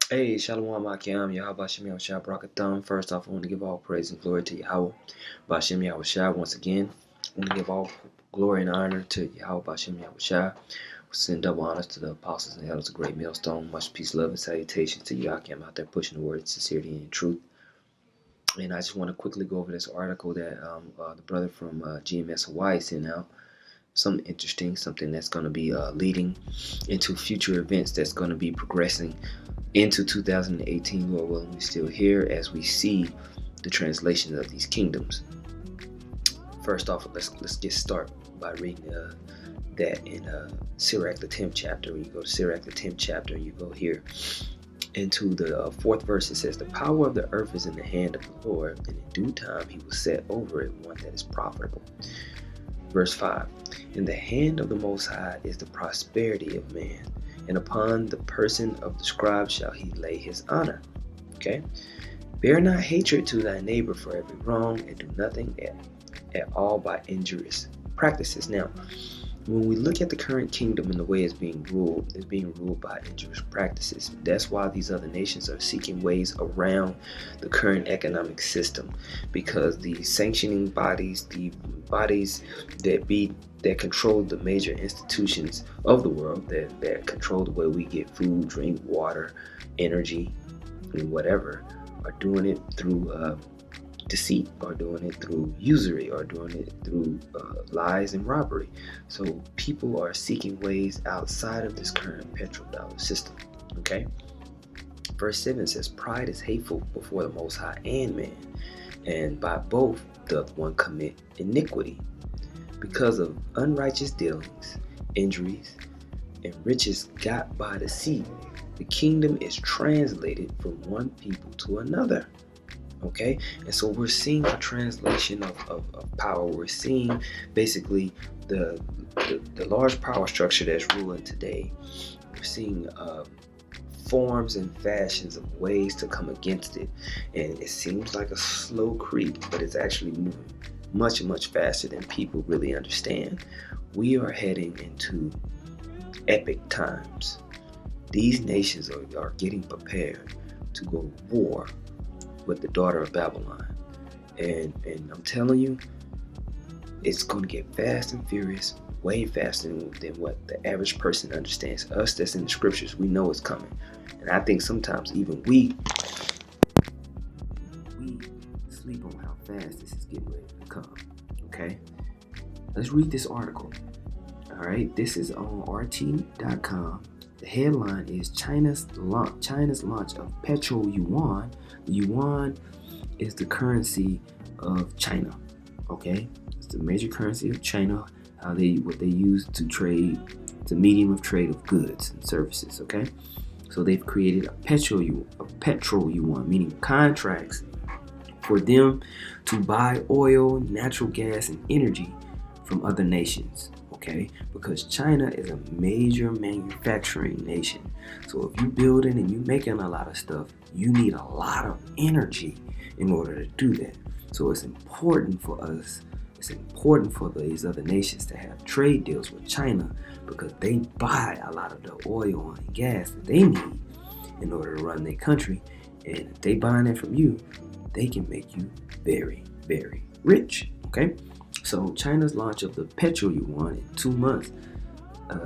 Hey, Shalom Akim, Yahweh Shem Yahushua Barakatham. First off, I want to give all praise and glory to Yahweh Bashem Yahushua once again. I want to give all glory and honor to Yahweh Bashem Yahushua. We send double honors to the apostles and elders of Great Millstone. Much peace, love, and salutations to Yakim out there pushing the word of sincerity and truth. And I just want to quickly go over this article that the brother from GMS Hawaii sent out. Something interesting, something that's going to be leading into future events that's going to be progressing into 2018, Lord willing, we're still here as we see the translations of these kingdoms. First off, let's get started by reading that in Sirach, the 10th chapter. When you go to Sirach, the 10th chapter, you go here into the fourth verse. It says, "The power of the earth is in the hand of the Lord, and in due time he will set over it one that is profitable." Verse 5, "In the hand of the Most High is the prosperity of man, and upon the person of the scribe shall he lay his honor." Okay? "Bear not hatred to thy neighbor for every wrong, and do nothing at all by injurious practices." Now, when we look at the current kingdom and the way it's being ruled by injurious practices. That's why these other nations are seeking ways around the current economic system, because the sanctioning bodies, the bodies that control the major institutions of the world, that control the way we get food, drink, water, energy, and whatever, are doing it through deceit, or doing it through usury, or doing it through lies and robbery. So people are seeking ways outside of this current petrodollar system. Okay? Verse 7 says, "Pride is hateful before the Most High and man, and by both doth one commit iniquity. Because of unrighteous dealings, injuries, and riches got by deceit, the kingdom is translated from one people to another." Okay, and so we're seeing a translation of power. We're seeing basically the large power structure that's ruling today. We're seeing forms and fashions of ways to come against it, and it seems like a slow creep, but it's actually moving much, much faster than people really understand. We are heading into epic times. These nations are getting prepared to go to war with the daughter of Babylon, and I'm telling you, it's going to get fast and furious, way faster than what the average person understands. Us that's in the scriptures, we know it's coming, and I think sometimes even we sleep on how fast this is getting ready to come. Okay, let's read this article. All right, this is on RT.com. The headline is China's launch of Petro Yuan. The yuan is the currency of China. Okay, it's the major currency of China. What they use to trade. It's a medium of trade of goods and services. Okay, so they've created a Petro Yuan, meaning contracts for them to buy oil, natural gas, and energy from other nations. Okay, because China is a major manufacturing nation. So if you're building and you're making a lot of stuff, you need a lot of energy in order to do that. So it's important for us, it's important for these other nations to have trade deals with China, because they buy a lot of the oil and gas that they need in order to run their country. And if they buying it from you, they can make you very, very rich. Okay? So China's launch of the Petro Yuan in 2 months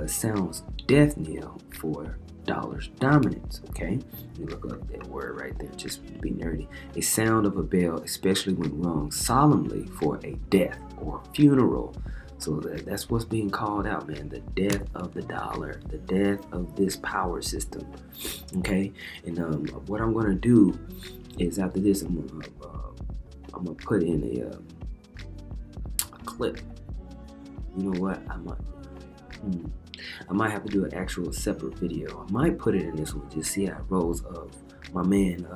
sounds death knell for dollar's dominance. Okay, you look up that word right there, just to be nerdy. A sound of a bell, especially when rung solemnly for a death or funeral. So that's what's being called out, man. The death of the dollar, the death of this power system. Okay, and what I'm gonna do is after this, I'm gonna put in a clip. You know what? I might have to do an actual separate video. I might put it in this one, just see how it rolls, of my man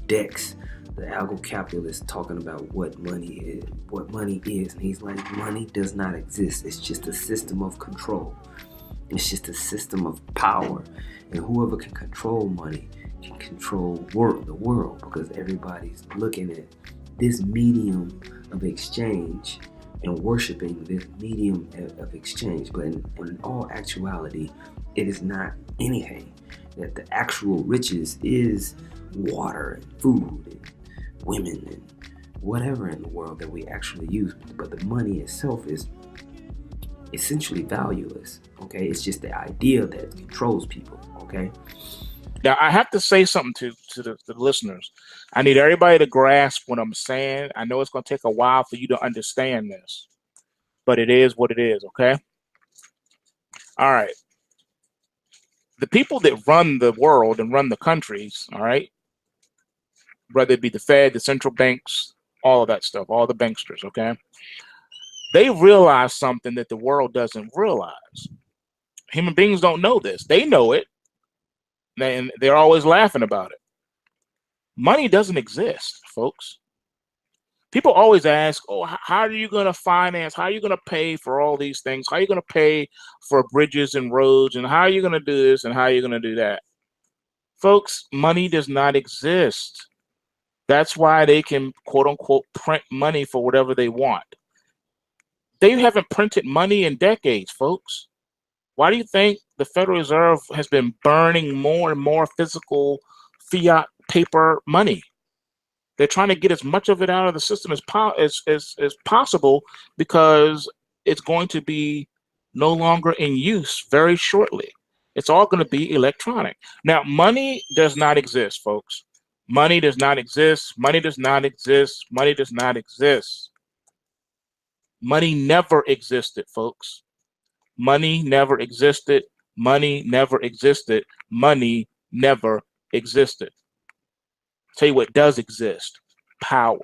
Dex, the algo capitalist, talking about what money is, and he's like, money does not exist. It's just a system of control. It's just a system of power, and whoever can control money can control the world, because everybody's looking at this medium of exchange and worshiping this medium of exchange. But in all actuality, it is not anything. that the actual riches is water and food and women and whatever in the world that we actually use, but the money itself is essentially valueless. Okay, it's just the idea that controls people. Okay, Now, I have to say something to the listeners. I need everybody to grasp what I'm saying. I know it's going to take a while for you to understand this, but it is what it is, okay? All right. The people that run the world and run the countries, all right, whether it be the Fed, the central banks, all of that stuff, all the banksters, okay? They realize something that the world doesn't realize. Human beings don't know this. They know it, and they're always laughing about it. Money doesn't exist, folks. People always ask, oh, how are you going to finance? How are you going to pay for all these things? How are you going to pay for bridges and roads? And how are you going to do this? And how are you going to do that? Folks, money does not exist. That's why they can, quote unquote, print money for whatever they want. They haven't printed money in decades, folks. Why do you think the Federal Reserve has been burning more and more physical fiat paper money? They're trying to get as much of it out of the system as possible, because it's going to be no longer in use very shortly. It's all going to be electronic. Now, money does not exist, folks. Money does not exist. Money does not exist. Money does not exist. Money never existed, folks. Money never existed. Money never existed. Money never existed. Tell you what does exist: power.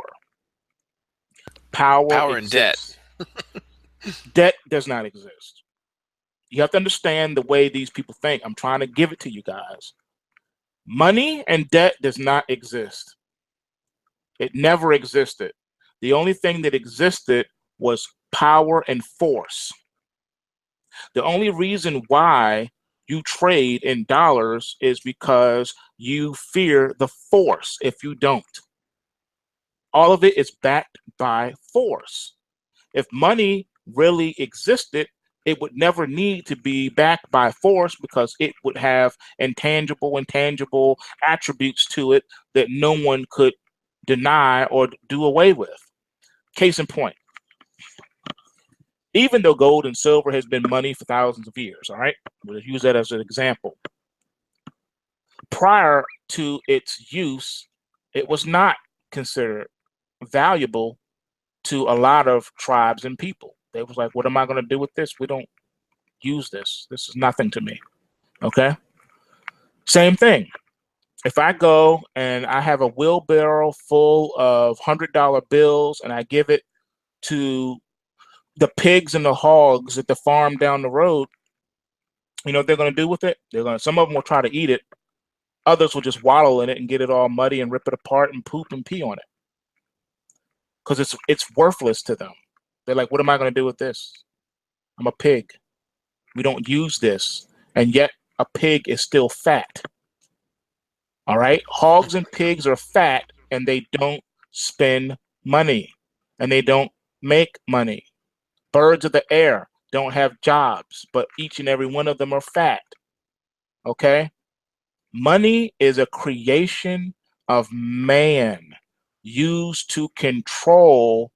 Power and debt. exists. Debt does not exist. You have to understand the way these people think. I'm trying to give it to you guys. Money and debt does not exist. It never existed. The only thing that existed was power and force. The only reason why you trade in dollars is because you fear the force if you don't. All of it is backed by force. If money really existed, it would never need to be backed by force, because it would have intangible attributes to it that no one could deny or do away with. Case in point, even though gold and silver has been money for thousands of years, all right, we'll use that as an example. Prior to its use, it was not considered valuable to a lot of tribes and people. They was like, what am I going to do with this? We don't use this. This is nothing to me. Okay? Same thing. If I go and I have a wheelbarrow full of $100 bills and I give it to the pigs and the hogs at the farm down the road, you know what they're going to do with it? Some of them will try to eat it. Others will just wallow in it and get it all muddy and rip it apart and poop and pee on it, because it's worthless to them. They're like, what am I going to do with this? I'm a pig. We don't use this. And yet a pig is still fat. All right? Hogs and pigs are fat, and they don't spend money, and they don't make money. Birds of the air don't have jobs, but each and every one of them are fat. Okay? Money is a creation of man, used to control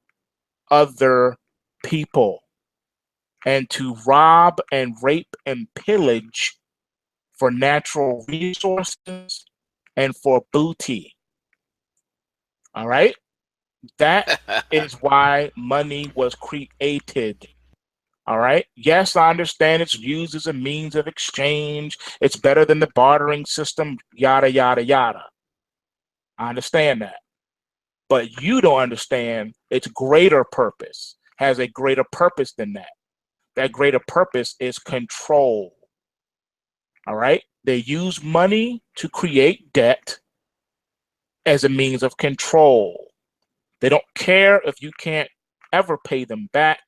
other people and to rob and rape and pillage for natural resources and for booty. All right? That is why money was created. All right? Yes, I understand it's used as a means of exchange. It's better than the bartering system, yada, yada, yada. I understand that. But you don't understand its greater purpose, has a greater purpose than that. That greater purpose is control. All right? They use money to create debt as a means of control. They don't care if you can't ever pay them back.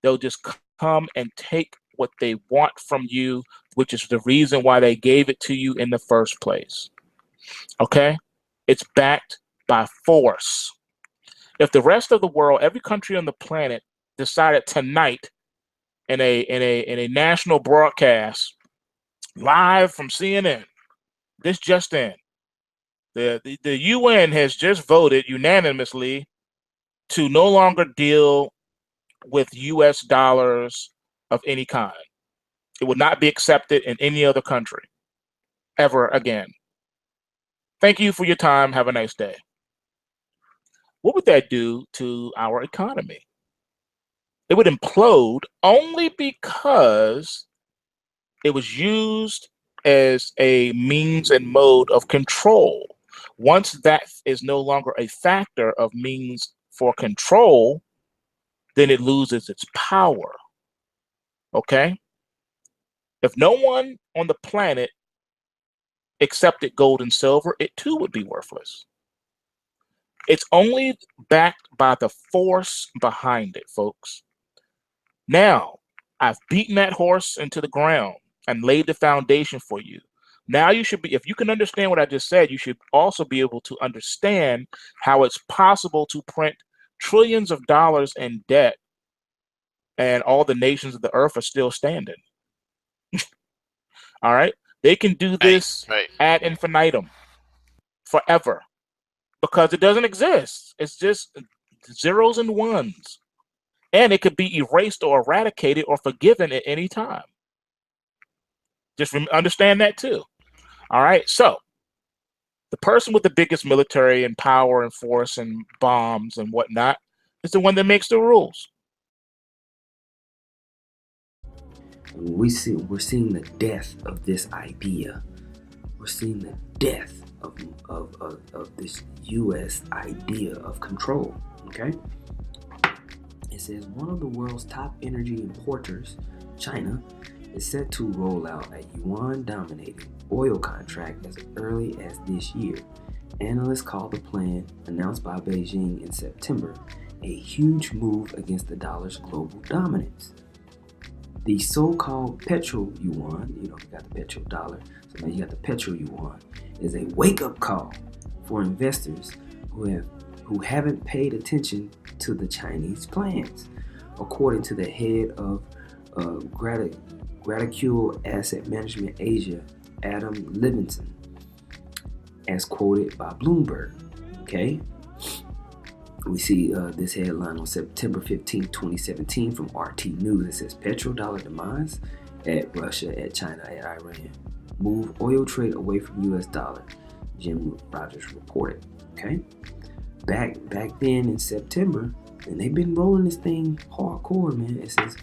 They'll just come and take what they want from you, which is the reason why they gave it to you in the first place. Okay? It's backed by force. If the rest of the world, every country on the planet, decided tonight in a national broadcast Live from CNN. This just in. The UN has just voted unanimously to no longer deal with US dollars of any kind. It would not be accepted in any other country ever again. Thank you for your time. Have a nice day. What would that do to our economy? It would implode only because it was used as a means and mode of control. Once that is no longer a factor of means for control, then it loses its power. Okay? If no one on the planet accepted gold and silver, it too would be worthless. It's only backed by the force behind it, folks. Now, I've beaten that horse into the ground and laid the foundation for you. Now you should be, if you can understand what I just said, you should also be able to understand how it's possible to print trillions of dollars in debt and all the nations of the earth are still standing. All right? They can do this ad infinitum, forever, because it doesn't exist. It's just zeros and ones. And it could be erased or eradicated or forgiven at any time. Just understand that too. All right. So the person with the biggest military and power and force and bombs and whatnot is the one that makes the rules. We're seeing the death of this idea. We're seeing the death of this U.S. idea of control. Okay. It says one of the world's top energy importers, China, is set to roll out a yuan-dominated oil contract as early as this year. Analysts call the plan, announced by Beijing in September, a huge move against the dollar's global dominance. The so-called petro-yuan, you got the petrodollar, so now you got the petro-yuan, is a wake-up call for investors who haven't paid attention to the Chinese plans, according to the head of Gratitude Asset Management Asia, Adam Livingston, as quoted by Bloomberg. Okay, we see this headline on September 15, 2017 from RT News. It says petrodollar demise at Russia, at China, at Iran. Move oil trade away from US dollar, Jim Rogers reported. Okay, back then in September, and they've been rolling this thing hardcore, man. It says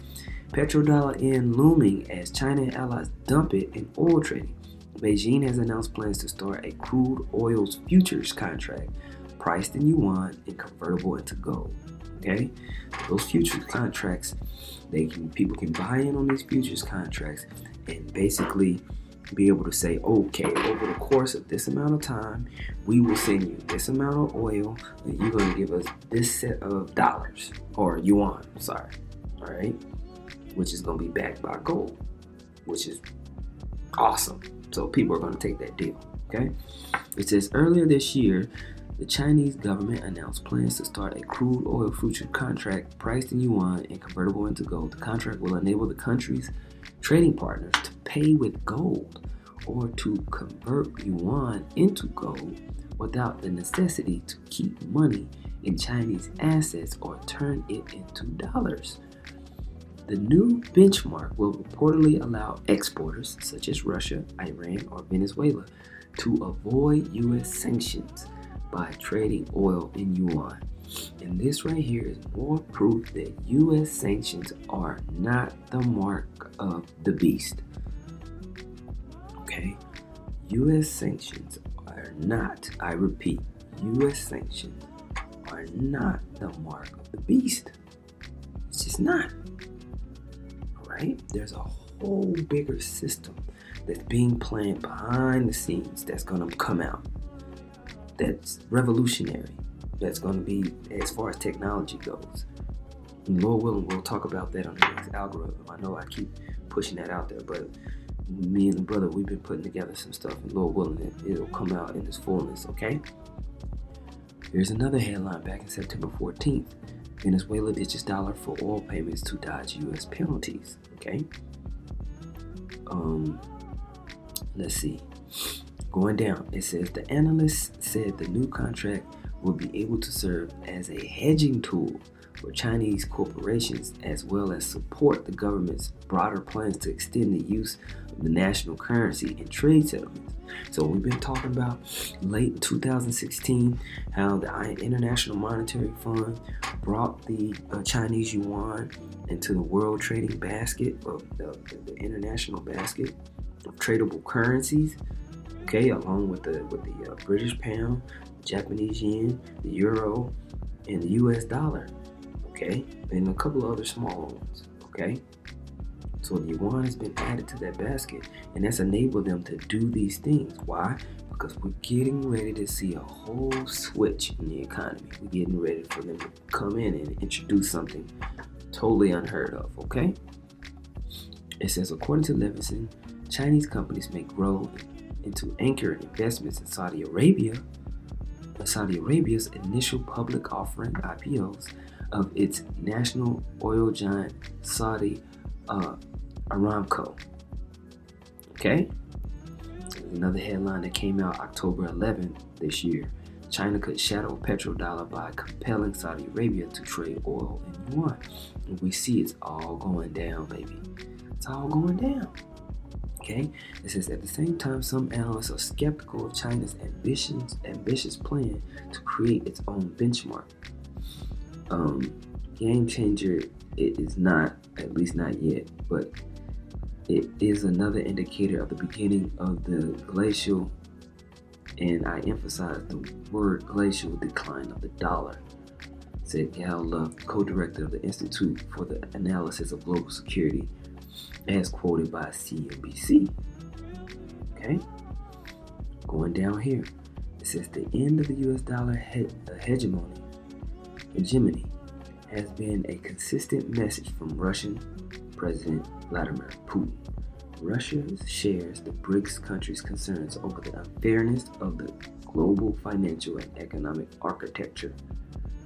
petrodollar end looming as China and allies dump it in oil trading. Beijing has announced plans to start a crude oil's futures contract priced in yuan and convertible into gold. Okay, those futures contracts, people can buy in on these futures contracts and basically be able to say, okay, over the course of this amount of time, we will send you this amount of oil, and you're going to give us this set of dollars, or yuan, sorry, all right, which is going to be backed by gold, which is awesome. So people are going to take that deal, okay? It says earlier this year, the Chinese government announced plans to start a crude oil future contract priced in yuan and convertible into gold. The contract will enable the country's trading partners to pay with gold or to convert yuan into gold without the necessity to keep money in Chinese assets or turn it into dollars. The new benchmark will reportedly allow exporters such as Russia, Iran, or Venezuela to avoid U.S. sanctions by trading oil in yuan. And this right here is more proof that U.S. sanctions are not the mark of the beast. Okay? U.S. sanctions are not, I repeat, U.S. sanctions are not the mark of the beast. It's just not. Alright? There's a whole bigger system that's being planned behind the scenes that's going to come out. That's revolutionary. That's going to be, as far as technology goes. And Lord willing, we'll talk about that on the next algorithm. I know I keep pushing that out there, but me and the brother, we've been putting together some stuff, and Lord willing, it'll come out in its fullness, okay? Here's another headline back in September 14th. Venezuela ditches dollar for oil payments to dodge U.S. penalties, okay? let's see. Going down, it says the analyst said the new contract will be able to serve as a hedging tool for Chinese corporations, as well as support the government's broader plans to extend the use of the national currency in trade settlements. So we've been talking about late 2016 how the International Monetary Fund brought the Chinese yuan into the world trading basket of the international basket of tradable currencies. Okay, along with the British pound, Japanese yen, the euro, and the U.S. dollar. Okay, and a couple of other smaller ones. Okay, so the yuan has been added to that basket, and that's enabled them to do these things. Why? Because we're getting ready to see a whole switch in the economy. We're getting ready for them to come in and introduce something totally unheard of. Okay, it says according to Levinson, Chinese companies may grow into anchored investments in Saudi Arabia. Saudi Arabia's initial public offering IPOs of its national oil giant Saudi Aramco. Okay, another headline that came out October 11th this year. China could shadow petrodollar by compelling Saudi Arabia to trade oil in yuan. And we see it's all going down, baby. It's all going down. Okay, it says at the same time, some analysts are skeptical of China's ambitious plan to create its own benchmark. Game changer, it is not, at least not yet, but it is another indicator of the beginning of the glacial, and I emphasize the word glacial, decline of the dollar, said Gal Love, co-director of the Institute for the Analysis of Global Security, as quoted by CNBC. Okay, going down here, it says the end of the U.S. dollar hegemony has been a consistent message from Russian President Vladimir Putin. Russia shares the BRICS countries' concerns over the unfairness of the global financial and economic architecture,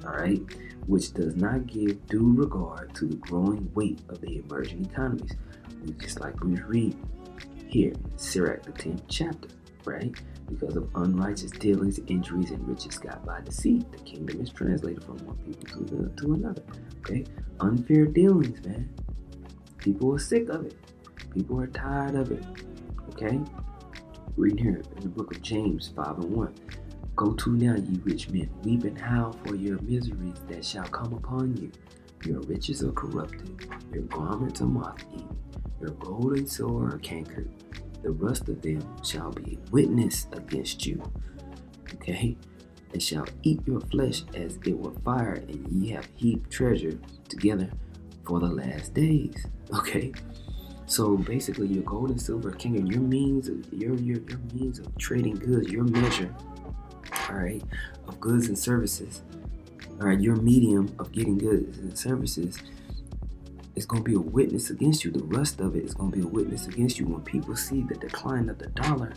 all right, which does not give due regard to the growing weight of the emerging economies. Just like we read here in Sirach, the 10th chapter, right? Because of unrighteous dealings, injuries, and riches got by deceit, the kingdom is translated from one people to another. Okay, unfair dealings, man. People are sick of it. People are tired of it. Okay, reading here in the book of James 5:1. Go to now, ye rich men, weep and howl for your miseries that shall come upon you. Your riches are corrupted, your garments are moth-eaten, your gold and silver are cankered. The rust of them shall be a witness against you. Okay? And shall eat your flesh as it were fire, and ye have heaped treasure together for the last days. Okay? So basically, your gold and silver are cankered. Your means of trading goods, your measure, all right, of goods and services, all right, your medium of getting goods and services is going to be a witness against you. The rest of it is going to be a witness against you. When people see the decline of the dollar,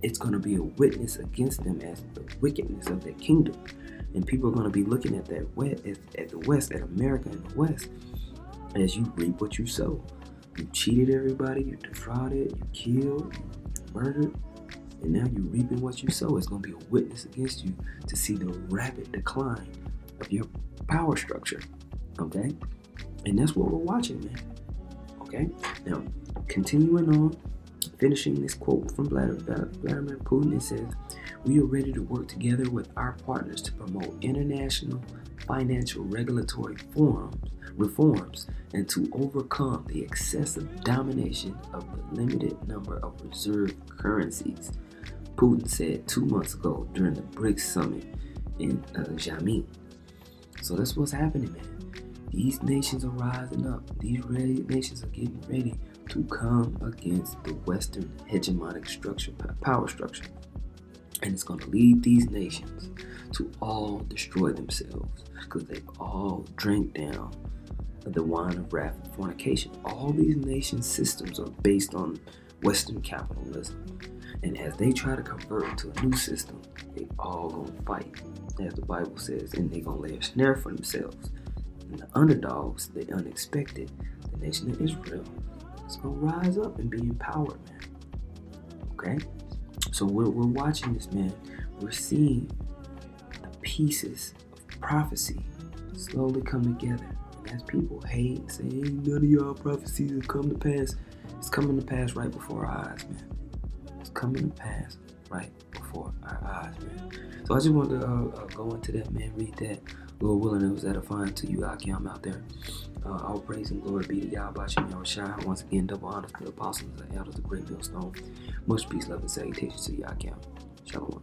it's going to be a witness against them as the wickedness of their kingdom. And people are going to be looking at that at the West, at America and the West, as you reap what you sow. You cheated everybody, you defrauded, you killed, you murdered, and now you're reaping what you sow. It's going to be a witness against you to see the rapid decline of your power structure. Okay? And that's what we're watching, man. Okay? Now, continuing on, finishing this quote from Vladimir Putin, it says, we are ready to work together with our partners to promote international financial regulatory reforms and to overcome the excessive domination of the limited number of reserve currencies, Putin said 2 months ago during the BRICS summit in Xiamen. So that's what's happening, man. These nations are rising up. These nations are getting ready to come against the Western hegemonic structure, power structure. And it's going to lead these nations to all destroy themselves because they've all drank down the wine of wrath and fornication. All these nation systems are based on Western capitalism. And as they try to convert into a new system, they all going to fight, as the Bible says, and they're going to lay a snare for themselves. And the underdogs, the unexpected, the nation of Israel, is going to rise up and be empowered, man. Okay? So we're watching this, man. We're seeing the pieces of prophecy slowly come together. And as people hate and say, ain't none of y'all prophecies have come to pass, it's coming to pass right before our eyes, man. It's coming to pass right before our eyes, man. So I just wanted to go into that, man. Read that. Lord willing, it was edifying to you, Akim, out there. All praise and glory be to Yahweh Shem Yahushua. Once again, double honors to the apostles and elders of the great millstone. Much peace, love, and salutations to you, Akim. Shalom.